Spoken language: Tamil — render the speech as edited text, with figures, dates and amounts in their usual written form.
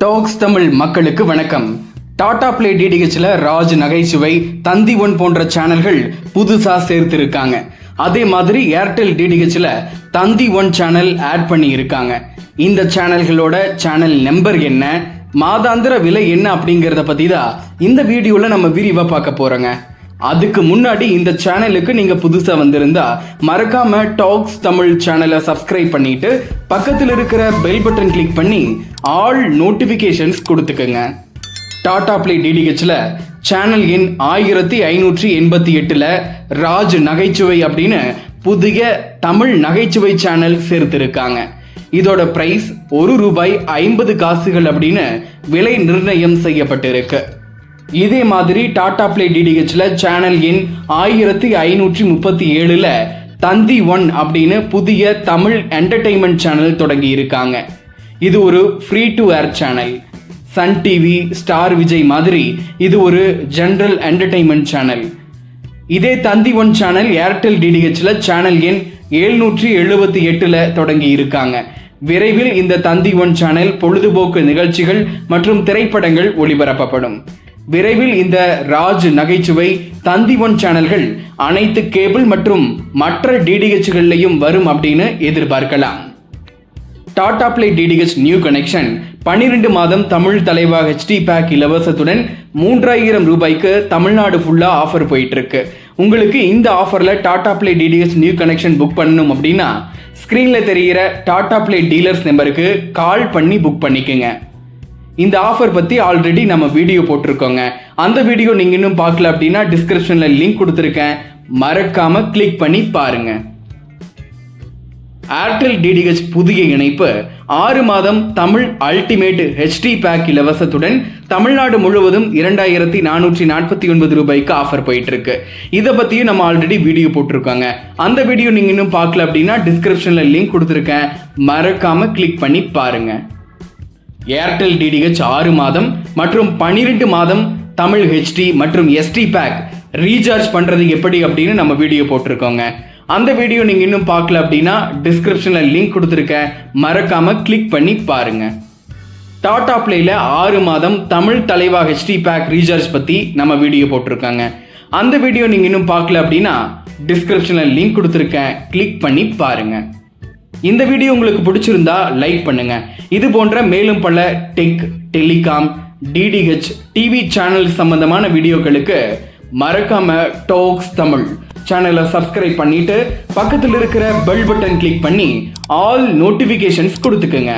டாக்ஸ் தமிழ் மக்களுக்கு வணக்கம். டாடா பிளே டிடிஹெச்ல ராஜ் நகைச்சுவை, தந்தி ஒன் போன்ற சேனல்கள் புதுசா சேர்த்திருக்காங்க. அதே மாதிரி ஏர்டெல் டிடிஹெச்ல தந்தி ஒன் சேனல் ஆட் பண்ணி இருக்காங்க. இந்த சேனல்களோட சேனல் நம்பர் என்ன, மாதாந்திர விலை என்ன அப்படிங்கறத பத்தி தான் இந்த வீடியோல நம்ம விரிவா பார்க்க போறோங்க. அதுக்கு முன்னாடி இந்த சேனலுக்கு நீங்க புதுசா வந்திருந்தா மறக்காம டாக்ஸ் தமிழ் சேனலை சப்ஸ்கிரைப் பண்ணிட்டு பக்கத்தில் இருக்கிற பெல் பட்டன் கிளிக் பண்ணி ஆல் நோட்டிபிகேஷன்ஸ் கொடுத்துக்கங்க. டாடா பிளே டிடிஹெச்ல சேனல் எண் 1588ல ராஜ் நகைச்சுவை அப்படின்னு புதிய தமிழ் நகைச்சுவை சேனல் சேர்த்திருக்காங்க. இதோட பிரைஸ் ₹1.50 அப்படின்னு விலை நிர்ணயம் செய்யப்பட்டிருக்கு. இதே மாதிரி டாடா பிளே டிடிஹெச்ல சேனல் எண் 1537ல தந்தி ஒன் அப்படின்னு புதிய தமிழ் என்டர்டெயின்மெண்ட் சேனல் தொடங்கி இருக்காங்க. இது ஒரு free to air channel. Sun TV, Star Vijay மாதிரி இது ஒரு ஜெனரல் என்டர்டெயின்மெண்ட் சேனல். இதே தந்தி ஒன் சேனல் ஏர்டெல் டிடிஹெச்ல சேனல் எண் 778ல தொடங்கி இருக்காங்க. விரைவில் இந்த தந்தி ஒன் சேனல் பொழுதுபோக்கு நிகழ்ச்சிகள் மற்றும் திரைப்படங்கள் ஒளிபரப்பப்படும். விரைவில் இந்த ராஜ் நகைச்சுவை, தந்தி ஒன் சேனல்கள் அனைத்து கேபிள் மற்றும் மற்ற டிடிஹெச்கள்லையும் வரும் அப்படின்னு எதிர்பார்க்கலாம். Tata play DTH new connection 12 மாதம் தமிழ் தலைவா HD பேக் இலவசத்துடன் ₹3000 தமிழ்நாடு ஃபுல்லா ஆஃபர் போயிட்டு இருக்கு. உங்களுக்கு இந்த ஆஃபர்ல Tata play DTH new connection book பண்ணணும் அப்படின்னா ஸ்கிரீன்ல தெரிகிற டாடா பிளே டீலர்ஸ் நம்பருக்கு கால் பண்ணி புக் பண்ணிக்கோங்க. இந்த ஆஃபர் பற்றி ஆல்ரெடி நம்ம வீடியோ போட்டிருக்கோங்க. அந்த வீடியோ நீங்கள் இன்னும் பார்க்கல அப்படின்னா டிஸ்கிரிப்ஷனில் லிங்க் கொடுத்துருக்கேன், மறக்காம கிளிக் பண்ணி பாருங்க. ஏர்டெல் டிடிஹெச் புதிய இணைப்பு 6 மாதம் தமிழ் அல்டிமேட் HD பேக் இலவசத்துடன் தமிழ்நாடு முழுவதும் ₹2449 ஆஃபர் போயிட்டு இருக்கு. இதை பற்றியும் நம்ம ஆல்ரெடி வீடியோ போட்டிருக்கோங்க. அந்த வீடியோ நீங்கள் இன்னும் பார்க்கல அப்படின்னா டிஸ்கிரிப்ஷனில் லிங்க் கொடுத்துருக்கேன், மறக்காம கிளிக் பண்ணி பாருங்க. ஏர்டெல் டிடிஹெச் 6 மாதம் மற்றும் 12 மாதம் தமிழ் HD மற்றும் SD பேக் ரீசார்ஜ் பண்ணுறது எப்படி அப்படின்னு நம்ம வீடியோ போட்டிருக்கோங்க. அந்த வீடியோ நீங்கள் இன்னும் பார்க்கல அப்படின்னா டிஸ்கிரிப்ஷனில் லிங்க் கொடுத்துருக்கேன், மறக்காம கிளிக் பண்ணி பாருங்க. டாடா பிளேல 6 மாதம் தமிழ் தலைவா HD பேக் ரீசார்ஜ் பற்றி நம்ம வீடியோ போட்டிருக்காங்க. அந்த வீடியோ நீங்கள் இன்னும் பார்க்கல அப்படின்னா டிஸ்கிரிப்ஷனில் லிங்க் கொடுத்துருக்கேன், கிளிக் பண்ணி பாருங்க. இந்த வீடியோ உங்களுக்கு பிடிச்சிருந்தா லைக் பண்ணுங்க. இது போன்ற மேலும் பல tech, telecom, DTH, TV channel சம்பந்தமான வீடியோக்களுக்கு மறக்காம டாக்ஸ் தமிழ் சேனலை சப்ஸ்கிரைப் பண்ணிட்டு பக்கத்தில் இருக்கிற பெல் பட்டன் கிளிக் பண்ணி ஆல் நோட்டிபிகேஷன்ஸ் கொடுத்துக்குங்க.